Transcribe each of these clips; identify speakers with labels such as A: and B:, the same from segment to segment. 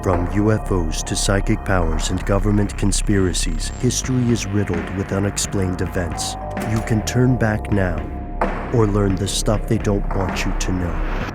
A: From UFOs to psychic powers and government conspiracies, history is riddled with unexplained events. You can turn back now or learn the stuff they don't want you to know.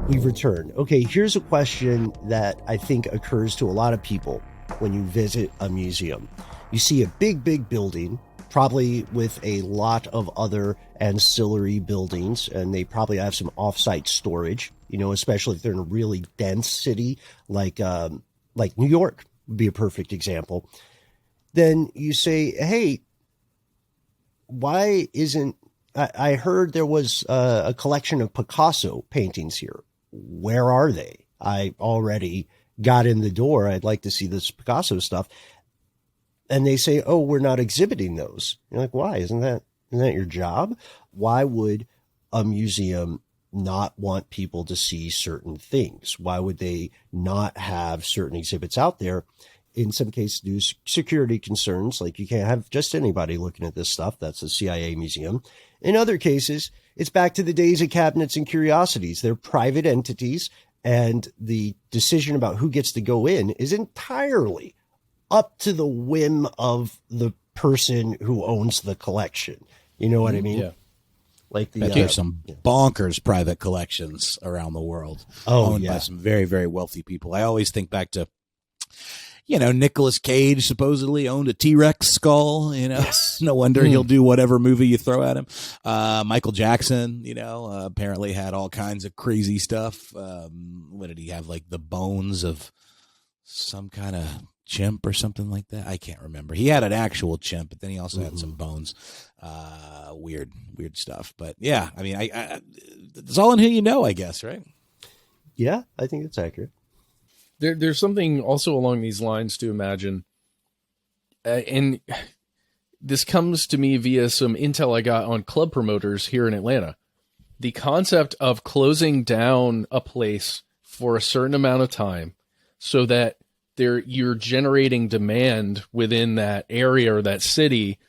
A: We've returned. Okay, here's a question that I think occurs to a lot of people when you visit a museum. You see a big building, probably with a lot of other ancillary buildings, and they probably have some off-site storage, especially if they're in a really dense city like New York would be a perfect example. Then you say, hey, why isn't... I heard there was a collection of Picasso paintings here. Where are they? I already got in the door. I'd like to see this Picasso stuff. And they say, oh, we're not exhibiting those. You're like, why? Isn't that your job? Why would a museum not want people to see certain things? Why would they not have certain exhibits out there? In some cases, due to security concerns, like you can't have just anybody looking at this stuff. That's a CIA museum. In other cases, it's back to the days of cabinets and curiosities. They're private entities, and the decision about who gets to go in is entirely up to the whim of the person who owns the collection. You know what I mean?
B: Yeah.
A: Like
B: there's some bonkers private collections around the world owned by some very, very wealthy people. I always think back to, Nicolas Cage supposedly owned a T-Rex skull, Yes. No wonder he'll do whatever movie you throw at him. Michael Jackson, apparently had all kinds of crazy stuff. What did he have? Like the bones of some kind of chimp or something like that. I can't remember. He had an actual chimp, but then he also had some bones. Weird stuff. But yeah, I mean, I it's all in who you know, I guess, right?
A: Yeah, I think it's accurate.
C: There's something also along these lines to imagine. And this comes to me via some intel I got on club promoters here in Atlanta. The concept of closing down a place for a certain amount of time so that you're generating demand within that area or that city,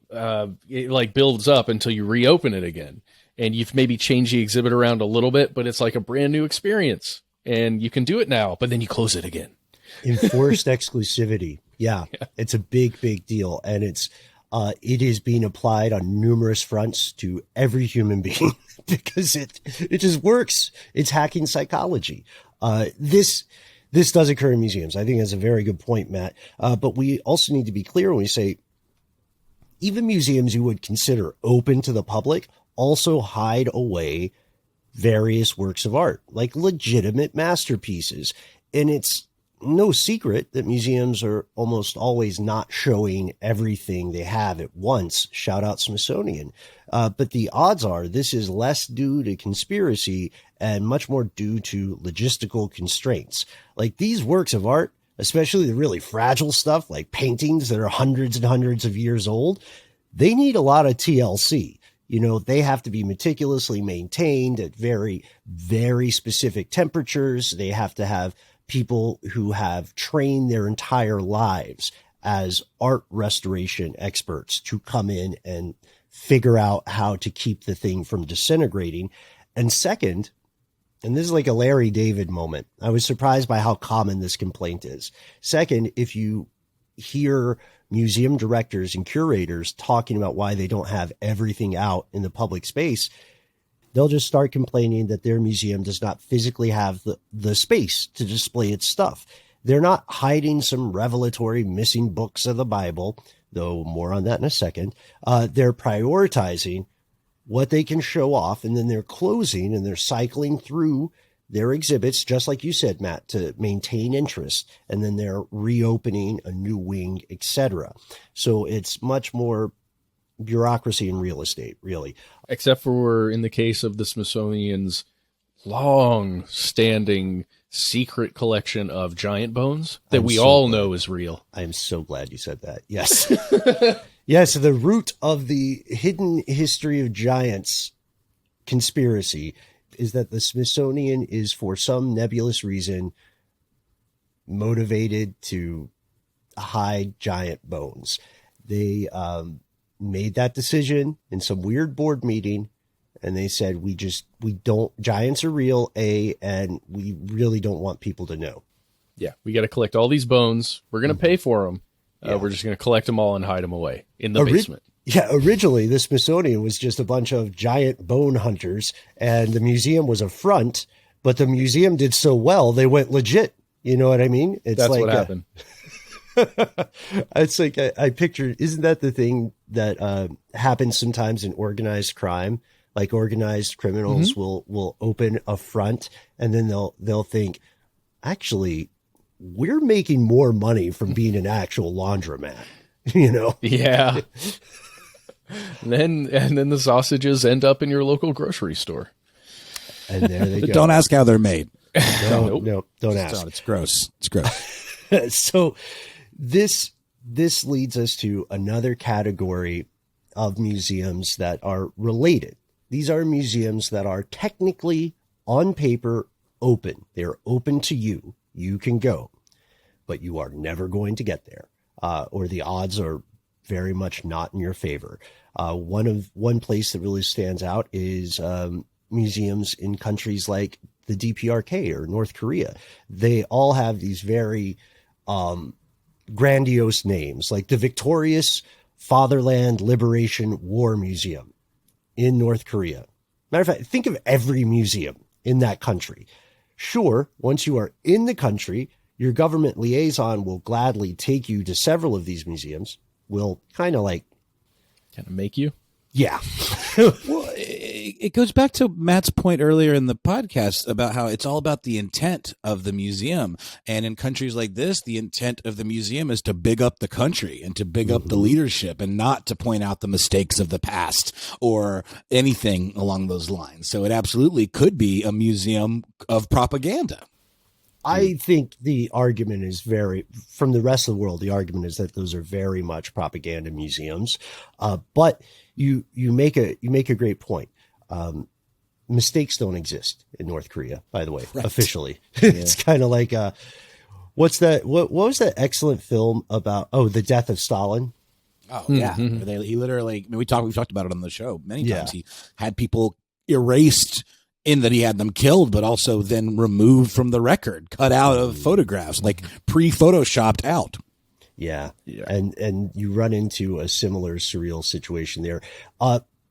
C: it like builds up until you reopen it again. And you've maybe changed the exhibit around a little bit, but it's like a brand new experience. And you can do it now, but then you close it again.
A: Enforced exclusivity. Yeah, it's a big deal. And it is being applied on numerous fronts to every human being because it just works. It's hacking psychology. This does occur in museums. I think that's a very good point, Matt. But we also need to be clear when we say even museums you would consider open to the public also hide away various works of art, like legitimate masterpieces. And it's no secret that museums are almost always not showing everything they have at once. Shout out Smithsonian. But the odds are this is less due to conspiracy and much more due to logistical constraints. Like these works of art, especially the really fragile stuff like paintings that are hundreds and hundreds of years old, they need a lot of TLC. They have to be meticulously maintained at very, very specific temperatures. They have to have people who have trained their entire lives as art restoration experts to come in and figure out how to keep the thing from disintegrating. And second, and this is like a Larry David moment, I was surprised by how common this complaint is. Second, if you hear museum directors and curators talking about why they don't have everything out in the public space, they'll just start complaining that their museum does not physically have the space to display its stuff. They're not hiding some revelatory missing books of the Bible, though more on that in a second. They're prioritizing what they can show off, and then they're closing and they're cycling through their exhibits, just like you said, Matt, to maintain interest, and then they're reopening a new wing, etc. So it's much more bureaucracy in real estate, really.
C: Except for in the case of the Smithsonian's long-standing secret collection of giant bones that we all know is real.
A: I am so glad you said that. Yes. Yes, the root of the hidden history of giants conspiracy is that the Smithsonian is, for some nebulous reason, motivated to hide giant bones. They made that decision in some weird board meeting, and they said, giants are real, and we really don't want people to know.
C: Yeah, we got to collect all these bones. We're going to pay for them. We're just going to collect them all and hide them away in the basement.
A: Yeah, originally the Smithsonian was just a bunch of giant bone hunters, and the museum was a front, but the museum did so well, they went legit. You know what I mean?
C: That's like what happened.
A: It's like I picture, isn't that the thing that happens sometimes in organized crime? Like organized criminals will open a front, and then they'll think, actually, we're making more money from being an actual laundromat, you know?
C: Yeah. and then the sausages end up in your local grocery store.
A: And there they go.
B: Don't ask how they're made.
A: No, don't ask.
B: It's gross. It's gross.
A: So this leads us to another category of museums that are related. These are museums that are technically, on paper, open. They're open to you. You can go, but you are never going to get there, or the odds are very much not in your favor. One place that really stands out is museums in countries like the DPRK or North Korea. They all have these very grandiose names, like the Victorious Fatherland Liberation War Museum in North Korea. Matter of fact, think of every museum in that country. Sure, once you are in the country, your government liaison will gladly take you to several of these museums. Will kind of
C: make you.
A: Yeah.
B: Well, it goes back to Matt's point earlier in the podcast about how it's all about the intent of the museum. And in countries like this, the intent of the museum is to big up the country and to big up the leadership and not to point out the mistakes of the past or anything along those lines. So it absolutely could be a museum of propaganda.
A: I think the argument is from the rest of the world, the argument is that those are very much propaganda museums. But you make a great point. Mistakes don't exist in North Korea, by the way, officially. Yeah. It's kind of like, what was that excellent film about? Oh, the death of Stalin.
B: Oh yeah. He literally, we've talked about it on the show many times. He had people erased in that he had them killed, but also then removed from the record, cut out of photographs, like pre-photoshopped out.
A: Yeah. And you run into a similar surreal situation there.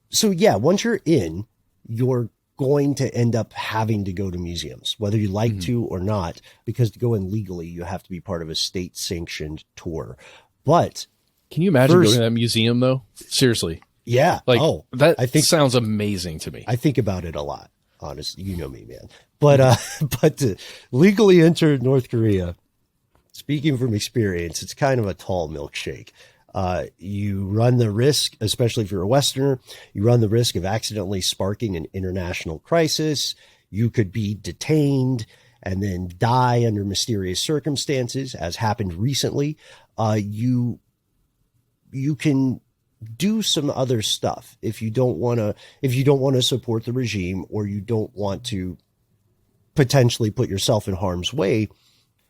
A: So yeah, once you're in, you're going to end up having to go to museums, whether you like to or not, because to go in legally, you have to be part of a state sanctioned tour. But
C: can you imagine going to that museum though? Seriously.
A: Yeah.
C: I think sounds amazing to me.
A: I think about it a lot. Honestly, you know me, man. But to legally enter North Korea, speaking from experience, it's kind of a tall milkshake. You run the risk, especially if you're a Westerner, you run the risk of accidentally sparking an international crisis. You could be detained and then die under mysterious circumstances, as happened recently. You can do some other stuff if you don't want to support the regime, or you don't want to potentially put yourself in harm's way.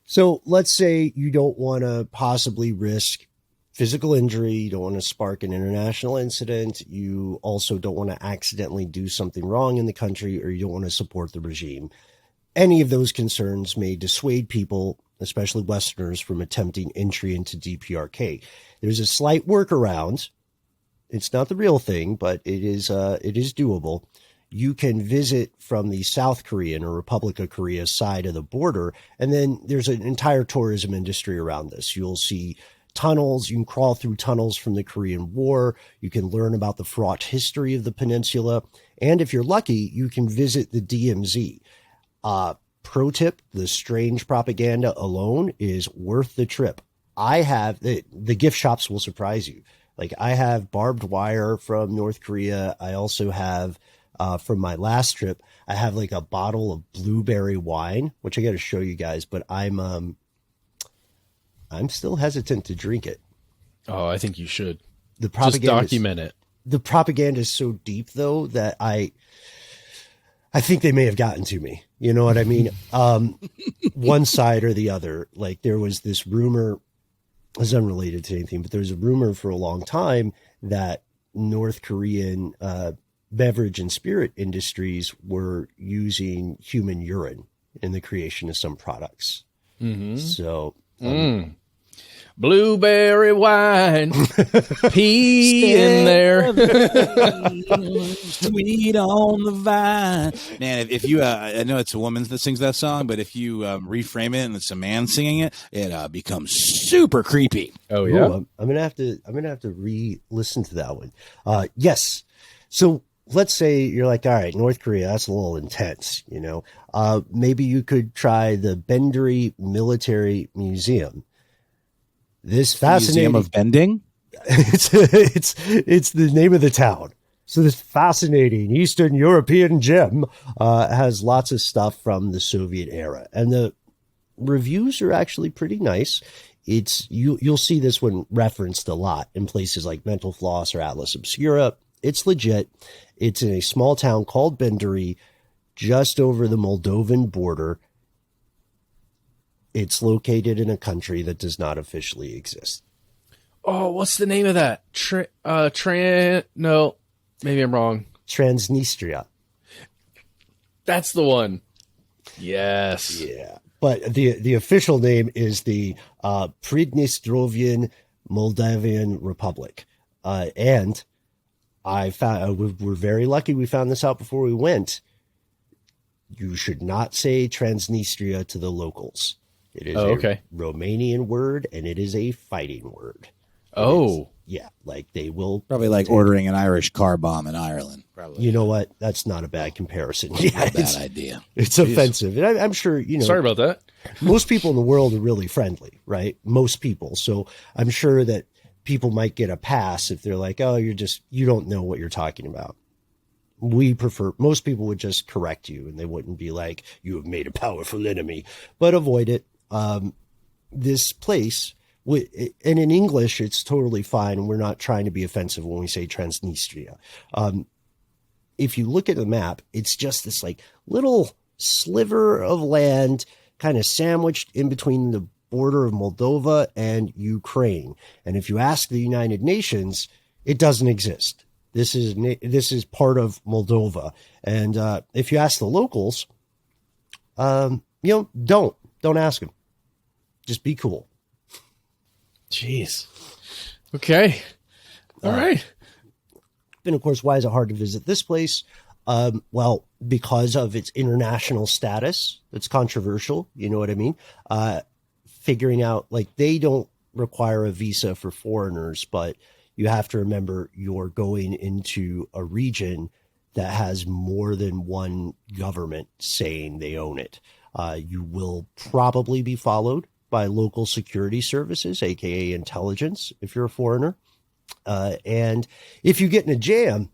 A: So let's say you don't want to possibly risk physical injury. You don't want to spark an international incident. You also don't want to accidentally do something wrong in the country, or you don't want to support the regime. Any of those concerns may dissuade people, especially Westerners, from attempting entry into DPRK. There's a slight workaround. It's not the real thing, but it is doable. You can visit from the South Korean or Republic of Korea side of the border, and then there's an entire tourism industry around this. You'll see tunnels. You can crawl through tunnels from the Korean War. You can learn about the fraught history of the peninsula. And if you're lucky, you can visit the DMZ. Pro tip, the strange propaganda alone is worth the trip. I have the gift shops will surprise you. Like, I have barbed wire from North Korea. I also have, from my last trip, I have like a bottle of blueberry wine, which I got to show you guys, but I'm still hesitant to drink it.
C: Oh, I think you should.
A: The propaganda
C: just document it.
A: The propaganda is so deep, though, that I think they may have gotten to me. You know what I mean? One side or the other. Like there was this rumor, it's unrelated to anything, but there's a rumor for a long time that North Korean beverage and spirit industries were using human urine in the creation of some products.
C: Mm-hmm.
A: So,
C: blueberry wine, pea in there,
B: sweet on the vine. Man, if you, I know it's a woman that sings that song, but if you reframe it and it's a man singing it, it becomes super creepy.
C: Oh yeah,
A: ooh, I'm gonna have to re-listen to that one. Yes, so. Let's say you're like, all right, North Korea, that's a little intense, you know. Maybe you could try the Bendery Military Museum. This fascinating
B: Museum of Bending?
A: It's the name of the town. So this fascinating Eastern European gem has lots of stuff from the Soviet era, and the reviews are actually pretty nice. You'll see this one referenced a lot in places like Mental Floss or Atlas Obscura. It's legit. It's in a small town called Bendery, just over the Moldovan border. It's located in a country that does not officially exist.
C: Oh, what's the name of that? No, maybe I'm wrong.
A: Transnistria.
C: That's the one. Yes.
A: Yeah. But the official name is the Pridnestrovyan Moldavian Republic. And I found we're very lucky we found this out before we went. You should not say Transnistria to the locals. It is a Romanian word, and it is a fighting word. Yeah, like they will
B: probably like ordering an Irish car bomb in Ireland. Probably.
A: You know what? That's not a bad comparison.
B: Yeah, not a bad idea.
A: It's offensive, and I'm sure you know.
C: Sorry about that.
A: Most people in the world are really friendly, right? Most people. So I'm sure that people might get a pass if they're like, oh, you don't know what you're talking about. Most people would just correct you and they wouldn't be like, you have made a powerful enemy, but avoid it. This place, and in English, it's totally fine. We're not trying to be offensive when we say Transnistria. If you look at the map, it's just this like little sliver of land kind of sandwiched in between the border of Moldova and Ukraine. And if you ask the United Nations, it doesn't exist. This is part of Moldova. And if you ask the locals, don't ask them. Just be cool.
C: Jeez. Okay. All right.
A: And of course, why is it hard to visit this place? Well, because of its international status. It's controversial. You know what I mean? Figuring out, like, they don't require a visa for foreigners, but you have to remember you're going into a region that has more than one government saying they own it. You will probably be followed by local security services, aka intelligence, if you're a foreigner. And if you get in a jam,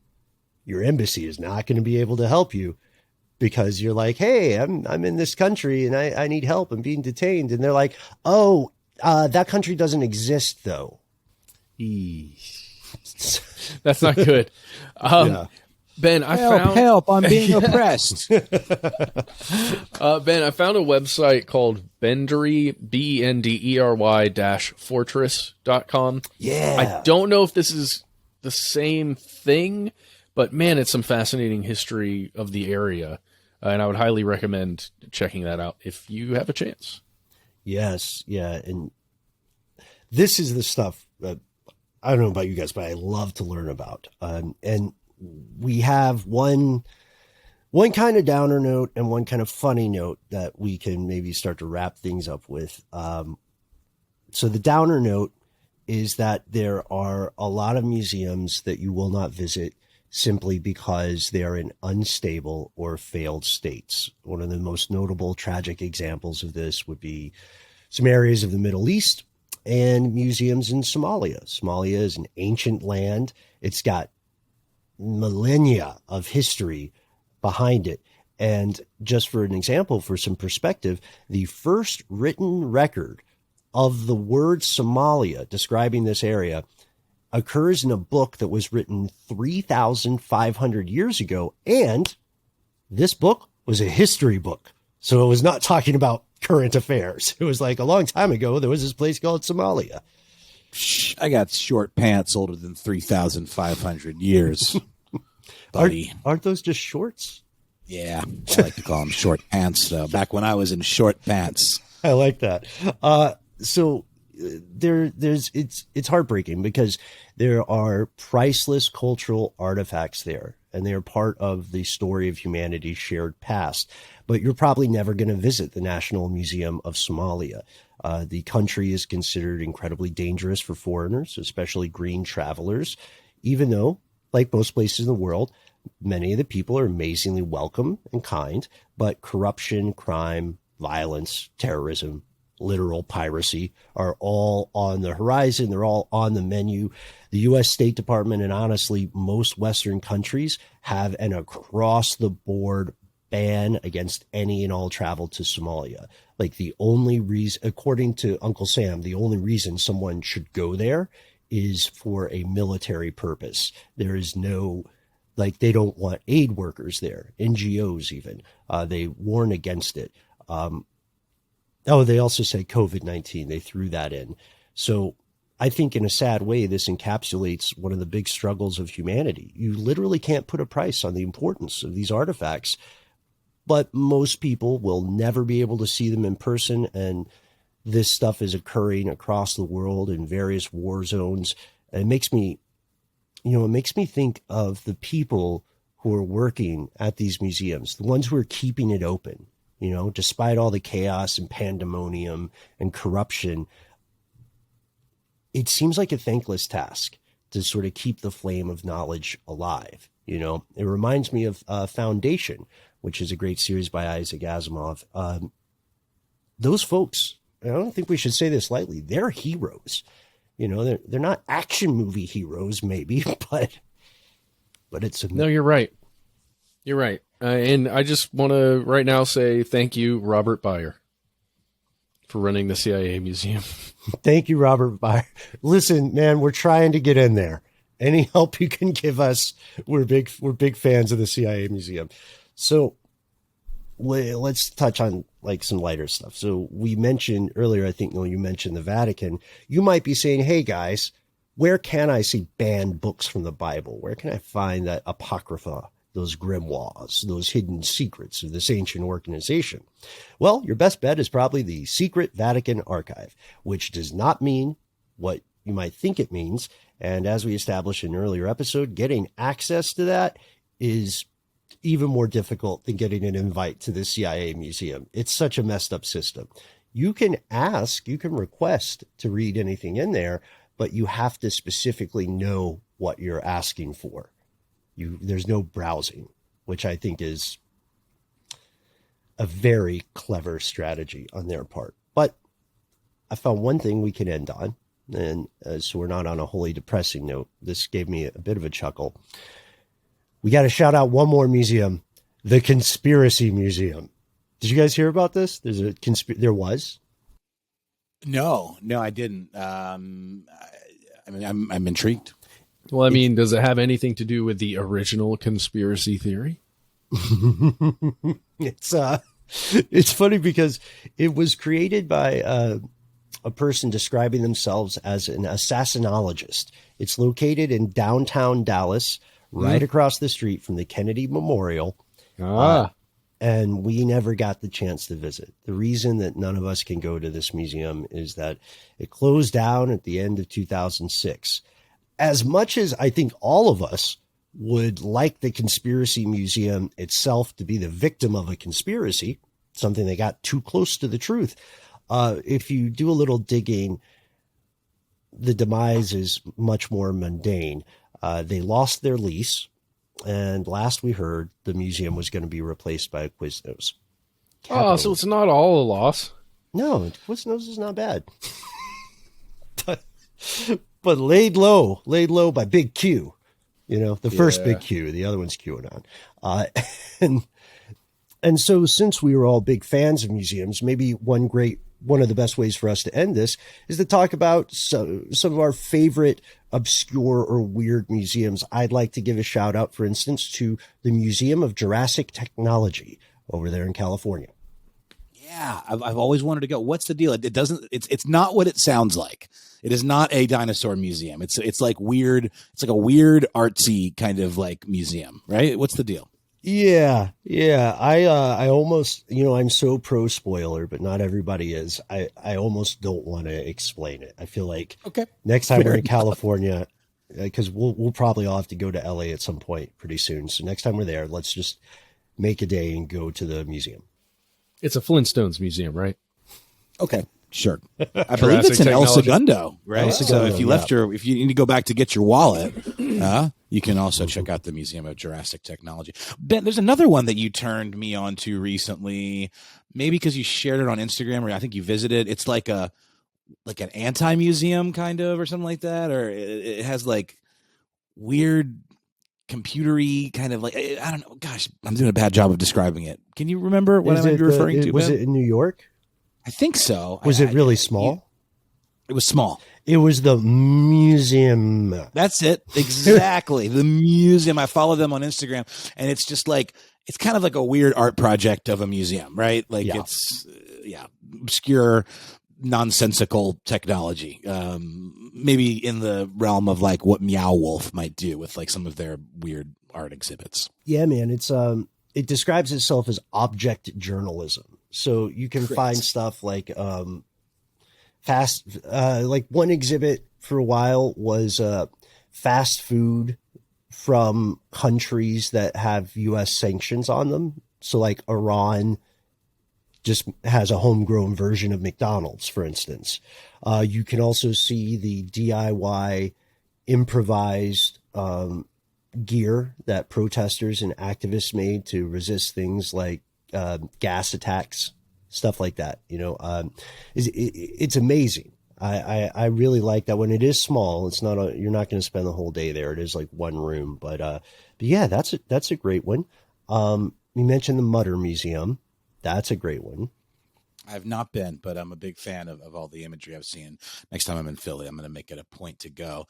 A: your embassy is not going to be able to help you. Because you're like, hey, I'm in this country and I need help. I'm being detained. And they're like, oh, that country doesn't exist, though.
C: That's not good.
A: Yeah.
C: Ben,
B: help! I'm being oppressed.
C: Ben, I found a website called Bendery, BENDERY-fortress.com.
A: Yeah.
C: I don't know if this is the same thing, but man, it's some fascinating history of the area. And I would highly recommend checking that out if you have a chance.
A: Yes. Yeah. And this is the stuff that I don't know about you guys, but I love to learn about. And we have one kind of downer note and one kind of funny note that we can maybe start to wrap things up with. So the downer note is that there are a lot of museums that you will not visit simply because they are in unstable or failed states. One of the most notable tragic examples of this would be some areas of the Middle East and museums in Somalia. Somalia is an ancient land. It's got millennia of history behind it. And just for an example, for some perspective, the first written record of the word Somalia describing this area occurs in a book that was written 3,500 years ago. And this book was a history book. So it was not talking about current affairs. It was like a long time ago, there was this place called Somalia.
B: I got short pants older than 3,500 years, buddy.
A: Aren't those just shorts?
B: Yeah, I like to call them short pants, though. Back when I was in short pants.
A: I like that. So it's heartbreaking because there are priceless cultural artifacts there, and they are part of the story of humanity's shared past. But you're probably never going to visit the National Museum of Somalia. The country is considered incredibly dangerous for foreigners, especially green travelers, even though, like most places in the world, many of the people are amazingly welcome and kind, but corruption, crime, violence, terrorism, literal piracy are all on the horizon. They're all on the menu. The U.S. State Department and honestly, most Western countries have an across-the-board ban against any and all travel to Somalia. Like the only reason, according to Uncle Sam, the only reason someone should go there is for a military purpose. There is no, like, they don't want aid workers there, NGOs even. They warn against it. They also say COVID-19. They threw that in. So I think in a sad way, this encapsulates one of the big struggles of humanity. You literally can't put a price on the importance of these artifacts, but most people will never be able to see them in person. And this stuff is occurring across the world in various war zones. And it makes me think of the people who are working at these museums, the ones who are keeping it open, despite all the chaos and pandemonium and corruption. It seems like a thankless task to sort of keep the flame of knowledge alive. It reminds me of Foundation, which is a great series by Isaac Asimov. Those folks, I don't think we should say this lightly, they're heroes. They're not action movie heroes, maybe, but it's
C: no, you're right. You're right. And I just want to right now say thank you, Robert Byer, for running the CIA museum.
A: Thank you, Robert Byer. Listen, man, we're trying to get in there. Any help you can give us, we're big fans of the CIA museum. So let's touch on like some lighter stuff. So we mentioned earlier, I think, Noel, you mentioned the Vatican. You might be saying, hey guys, where can I see banned books from the Bible? Where can I find that Apocrypha, those grimoires, those hidden secrets of this ancient organization? Well, your best bet is probably the Secret Vatican Archive, which does not mean what you might think it means. And as we established in an earlier episode, getting access to that is even more difficult than getting an invite to the CIA museum. It's such a messed up system. You can request to read anything in there, but you have to specifically know what you're asking for. There's no browsing, which I think is a very clever strategy on their part. But I found one thing we can end on, and so we're not on a wholly depressing note. This gave me a bit of a chuckle. We got to shout out one more museum, the Conspiracy Museum. Did you guys hear about this? There was?
B: No, I didn't. I'm intrigued.
C: Well, I mean, does it have anything to do with the original conspiracy theory?
A: It's funny because it was created by a person describing themselves as an assassinologist. It's located in downtown Dallas, right across the street from the Kennedy Memorial. And we never got the chance to visit. The reason that none of us can go to this museum is that it closed down at the end of 2006. As much as I think all of us would like the Conspiracy Museum itself to be the victim of a conspiracy, something that got too close to the truth, if you do a little digging, the demise is much more mundane. They lost their lease, and last we heard, the museum was going to be replaced by a Quiznos.
C: Oh, so it's not all a loss.
A: No, Quiznos is not bad. But laid low by Big Q, the first Big Q, the other one's QAnon. And so since we were all big fans of museums, maybe one of the best ways for us to end this is to talk about some of our favorite obscure or weird museums. I'd like to give a shout out, for instance, to the Museum of Jurassic Technology, over there in California.
B: Yeah, I've always wanted to go. What's the deal? It doesn't. It's not what it sounds like. It is not a dinosaur museum. It's like weird. It's like a weird artsy kind of like museum, right? What's the deal?
A: Yeah. I almost, I'm so pro spoiler, but not everybody is. I almost don't want to explain it. I feel like next time we're in California, because we'll probably all have to go to LA at some point pretty soon. So next time we're there, let's just make a day and go to the museum.
C: It's a Flintstones museum, right?
B: Okay, sure. I believe it's in El Segundo, right?
A: El Segundo,
B: so if you need to go back to get your wallet, you can also check out the Museum of Jurassic Technology. Ben, there's another one that you turned me on to recently, maybe because you shared it on Instagram, or I think you visited. It's like an anti-museum kind of, or something like that, or it has like weird computery kind of like, I don't know. Gosh, I'm doing a bad job of describing it. Can you remember what I'm referring to?
A: Was it in New York?
B: I think so.
A: Was it really small?
B: It was small.
A: It was the museum.
B: That's it. Exactly. The museum. I follow them on Instagram, and it's just like, it's kind of like a weird art project of a museum, right? Like it's obscure, nonsensical technology. Maybe in the realm of like what Meow Wolf might do with like some of their weird art exhibits.
A: Yeah, man. It's it describes itself as object journalism. So you can find stuff like like one exhibit for a while was fast food from countries that have U.S. sanctions on them. So like Iran just has a homegrown version of McDonald's, for instance. You can also see the DIY improvised gear that protesters and activists made to resist things like gas attacks, stuff like that. It's amazing. I really like that one. It is small. It's not you're not going to spend the whole day there. It is like one room, but yeah, that's a great one. You mentioned the Mutter Museum. That's a great one.
B: I've not been, but I'm a big fan of all the imagery I've seen. Next time I'm in Philly, I'm going to make it a point to go.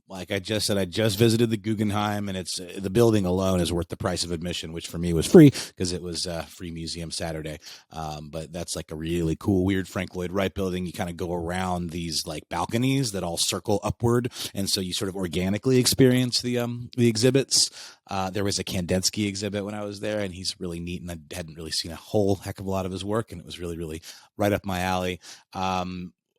B: Like I just said, I just visited the Guggenheim, and it's the building alone is worth the price of admission, which for me was free because it was free museum Saturday. But that's like a really cool, weird Frank Lloyd Wright building. You kind of go around these like balconies that all circle upward, and so you sort of organically experience the exhibits. There was a Kandinsky exhibit when I was there, and he's really neat, and I hadn't really seen a whole heck of a lot of his work, and it was really, really right up my alley.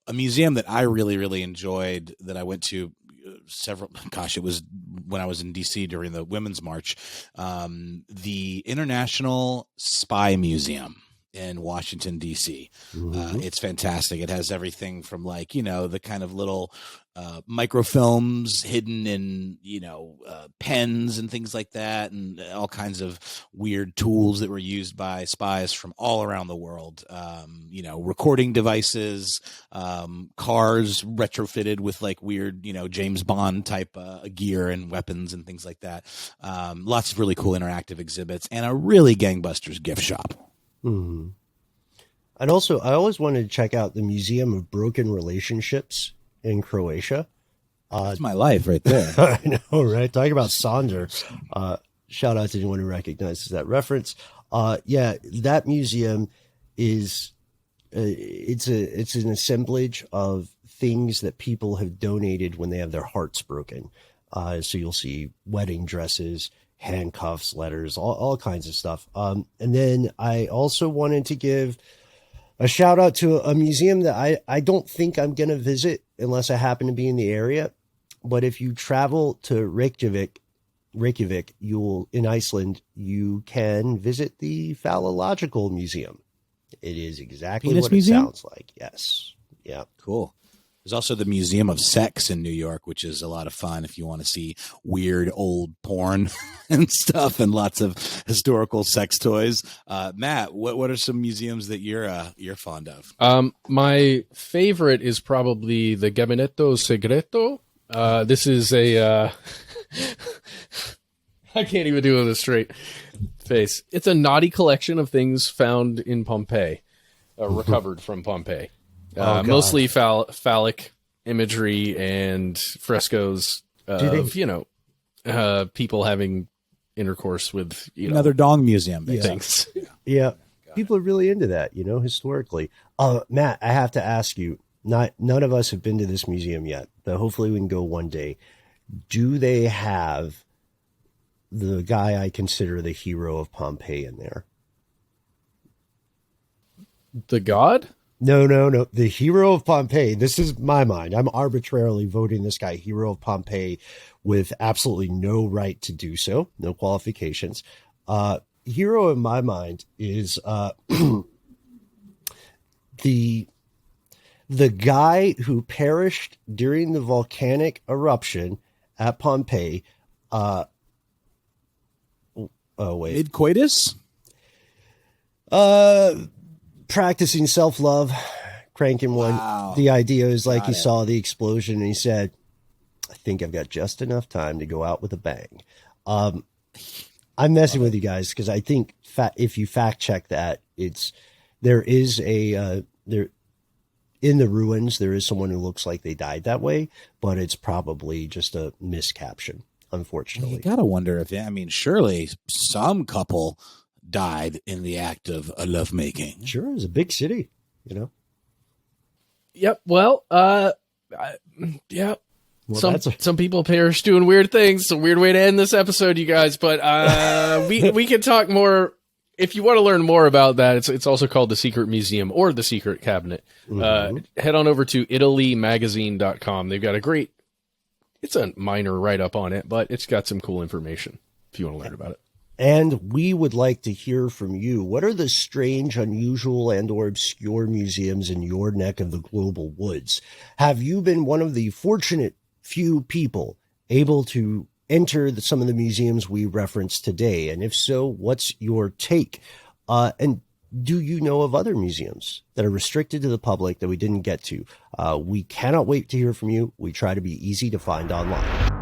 B: A museum that I really, really enjoyed that I went to it was when I was in DC during the Women's March, the International Spy Museum in Washington, D.C. It's fantastic. It has everything from like, the kind of little microfilms hidden in, pens and things like that, and all kinds of weird tools that were used by spies from all around the world. Recording devices, cars retrofitted with like weird, James Bond type gear and weapons and things like that. Lots of really cool interactive exhibits and a really gangbusters gift shop.
A: Mm-hmm. And also, I always wanted to check out the Museum of Broken Relationships in Croatia.
B: That's my life right there.
A: I know, right? Talking about Sonder. Shout out to anyone who recognizes that reference. Yeah, that museum is it's an assemblage of things that people have donated when they have their hearts broken. So you'll see wedding dresses, handcuffs, letters, all kinds of stuff. And then I also wanted to give a shout out to a museum that I don't think I'm going to visit unless I happen to be in the area. But if you travel to Reykjavik, in Iceland, you can visit the Phallological Museum. It is exactly
B: Penis
A: what
B: museum?
A: It sounds like. Yes. Yeah.
B: Cool. There's also the Museum of Sex in New York, which is a lot of fun if you want to see weird old porn and stuff and lots of historical sex toys. Matt, what are some museums that you're fond of?
C: My favorite is probably the Gabinetto Segreto. This is a I can't even do it with a straight face. It's a naughty collection of things found in Pompeii, recovered from Pompeii. Mostly phallic imagery and frescoes of, people having intercourse with
B: another dong museum.
C: Things.
A: Yeah. People are really into that, historically. Matt, I have to ask you, none of us have been to this museum yet, but hopefully we can go one day. Do they have the guy I consider the hero of Pompeii in there?
C: The god?
A: No. The hero of Pompeii. This is my mind. I'm arbitrarily voting this guy hero of Pompeii with absolutely no right to do so. No qualifications. Hero in my mind is the guy who perished during the volcanic eruption at Pompeii.
B: Mid coitus?
A: Practicing self-love, cranking one.
B: Wow.
A: The idea is like he saw the explosion and he said, I think I've got just enough time to go out with a bang. I'm messing with you guys because I think if you fact check that, there is in the ruins, there is someone who looks like they died that way, but it's probably just a miscaption, unfortunately.
B: You gotta wonder if, surely some couple died in the act of lovemaking.
A: Sure, it's a big city,
C: Yep. Well, yeah.
A: Well,
C: some people perish doing weird things. It's a weird way to end this episode, you guys. But we can talk more if you want to learn more about that. It's also called the Secret Museum or the Secret Cabinet. Head on over to ItalyMagazine.com. They've got it's a minor write up on it, but it's got some cool information if you want to learn about it.
A: And we would like to hear from you. What are the strange, unusual, and or obscure museums in your neck of the global woods? Have you been one of the fortunate few people able to enter some of the museums we referenced today? And if so, what's your take? And do you know of other museums that are restricted to the public that we didn't get to? We cannot wait to hear from you. We try to be easy to find online.